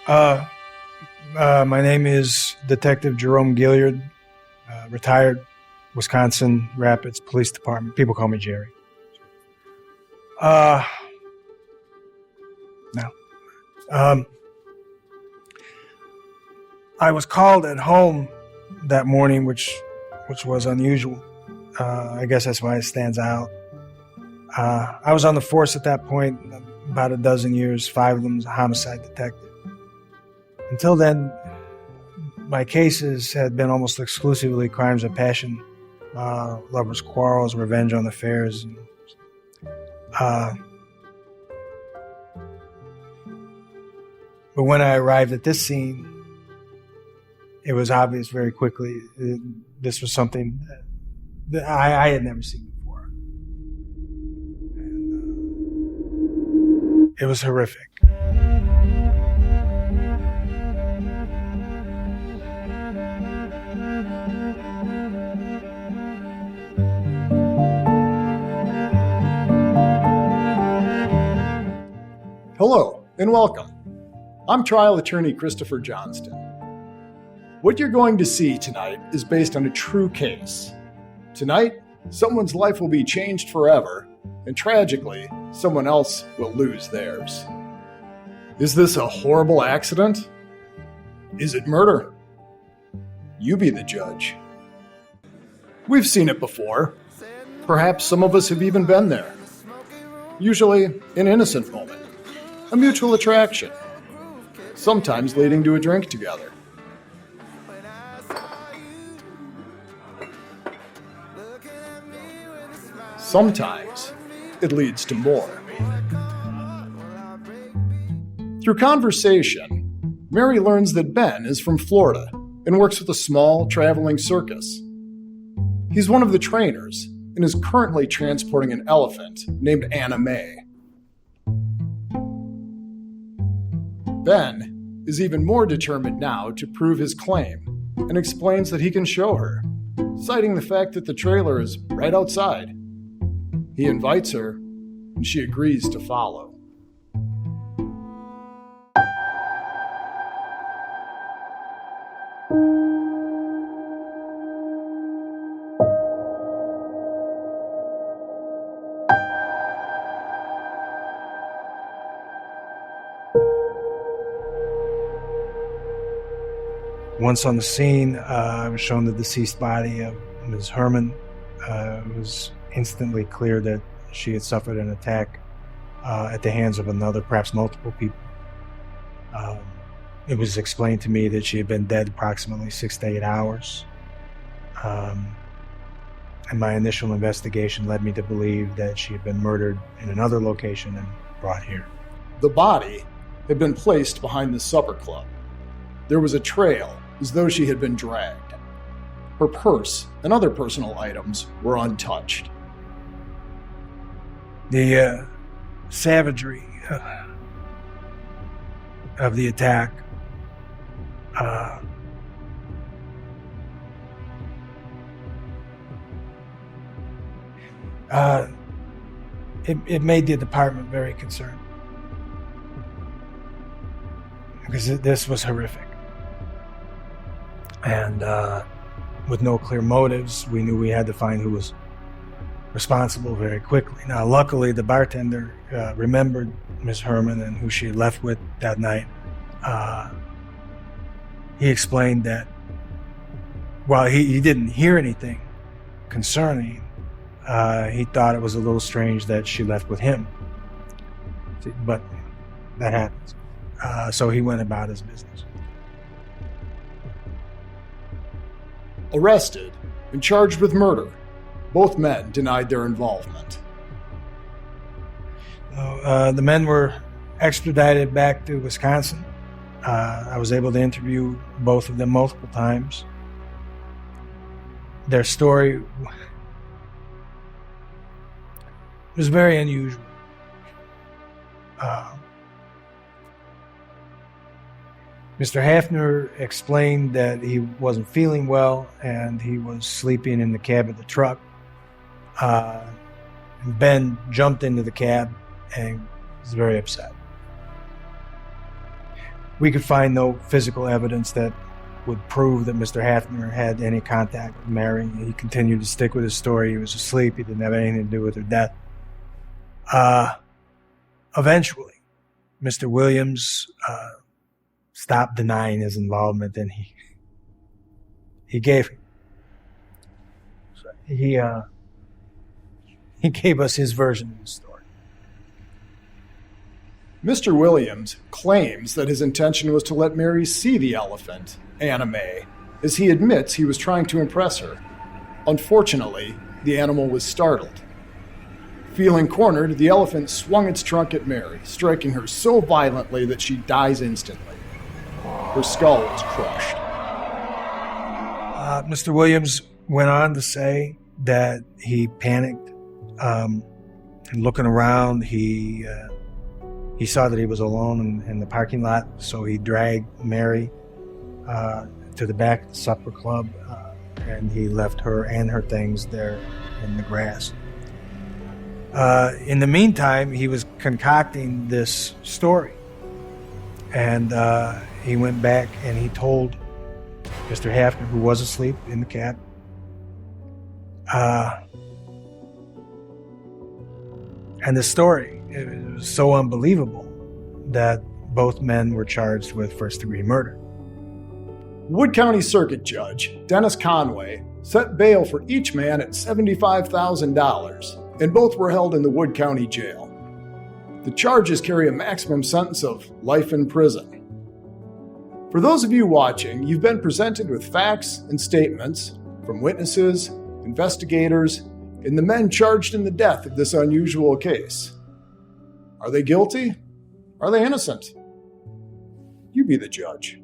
My name is Detective Jerome Gilliard, retired Wisconsin Rapids Police Department. People call me Jerry. No. I was called at home that morning, which was unusual. I guess that's why it stands out. I was on the force at that point, about a dozen years, 5 of them as a homicide detective. Until then, my cases had been almost exclusively crimes of passion, lovers' quarrels, revenge on affairs. But when I arrived at this scene, it was obvious very quickly this was something that I had never seen before. And, it was horrific. Hello and welcome. I'm trial attorney Christopher Johnston. What you're going to see tonight is based on a true case. Tonight, someone's life will be changed forever, and tragically, someone else will lose theirs. Is this a horrible accident? Is it murder? You be the judge. We've seen it before. Perhaps some of us have even been there. Usually, an innocent moment, a mutual attraction, sometimes leading to a drink together. Sometimes it leads to more. Through conversation, Mary learns that Ben is from Florida and works with a small traveling circus. He's one of the trainers and is currently transporting an elephant named Anna Mae. Ben is even more determined now to prove his claim and explains that he can show her, citing the fact that the trailer is right outside. He invites her, and she agrees to follow. Once on the scene, I was shown the deceased body of Ms. Herman. It was instantly clear that she had suffered an attack at the hands of another, perhaps multiple people. It was explained to me that she had been dead approximately 6 to 8 hours. And my initial investigation led me to believe that she had been murdered in another location and brought here. The body had been placed behind the supper club. There was a trail, as though she had been dragged. Her purse and other personal items were untouched. The savagery of the attack it made the department very concerned, because this was horrific. And with no clear motives, we knew we had to find who was responsible very quickly. Now, luckily, the bartender remembered Ms. Herman and who she had left with that night. He explained that while he didn't hear anything concerning, he thought it was a little strange that she left with him. But that happens. So he went about his business. Arrested and charged with murder, both men denied their involvement. The men were extradited back to Wisconsin. I was able to interview both of them multiple times. Their story was very unusual. Mr. Hafner explained that he wasn't feeling well and he was sleeping in the cab of the truck. Ben jumped into the cab and He's very upset. We could find no physical evidence that would prove that Mr. Hafner had any contact with Mary. He continued to stick with his story. He was asleep. He didn't have anything to do with her death. Eventually, Mr. Williams stopped denying his involvement, and he gave us his version of the story. Mr. Williams claims that his intention was to let Mary see the elephant, Anna Mae, as he admits he was trying to impress her. Unfortunately, the animal was startled. Feeling cornered, the elephant swung its trunk at Mary, striking her so violently that she dies instantly. Her skull was crushed. Mr. Williams went on to say that he panicked, and looking around, he saw that he was alone in the parking lot, so he dragged Mary to the back of the supper club, and he left her and her things there in the grass. In the meantime, he was concocting this story, and he went back and he told Mr. Hafner, who was asleep in the cab, and the story, it was so unbelievable that both men were charged with first-degree murder. Wood County Circuit Judge Dennis Conway set bail for each man at $75,000, and both were held in the Wood County Jail. The charges carry a maximum sentence of life in prison. For those of you watching, you've been presented with facts and statements from witnesses, investigators, and the men charged in the death of this unusual case. Are they guilty? Are they innocent? You be the judge.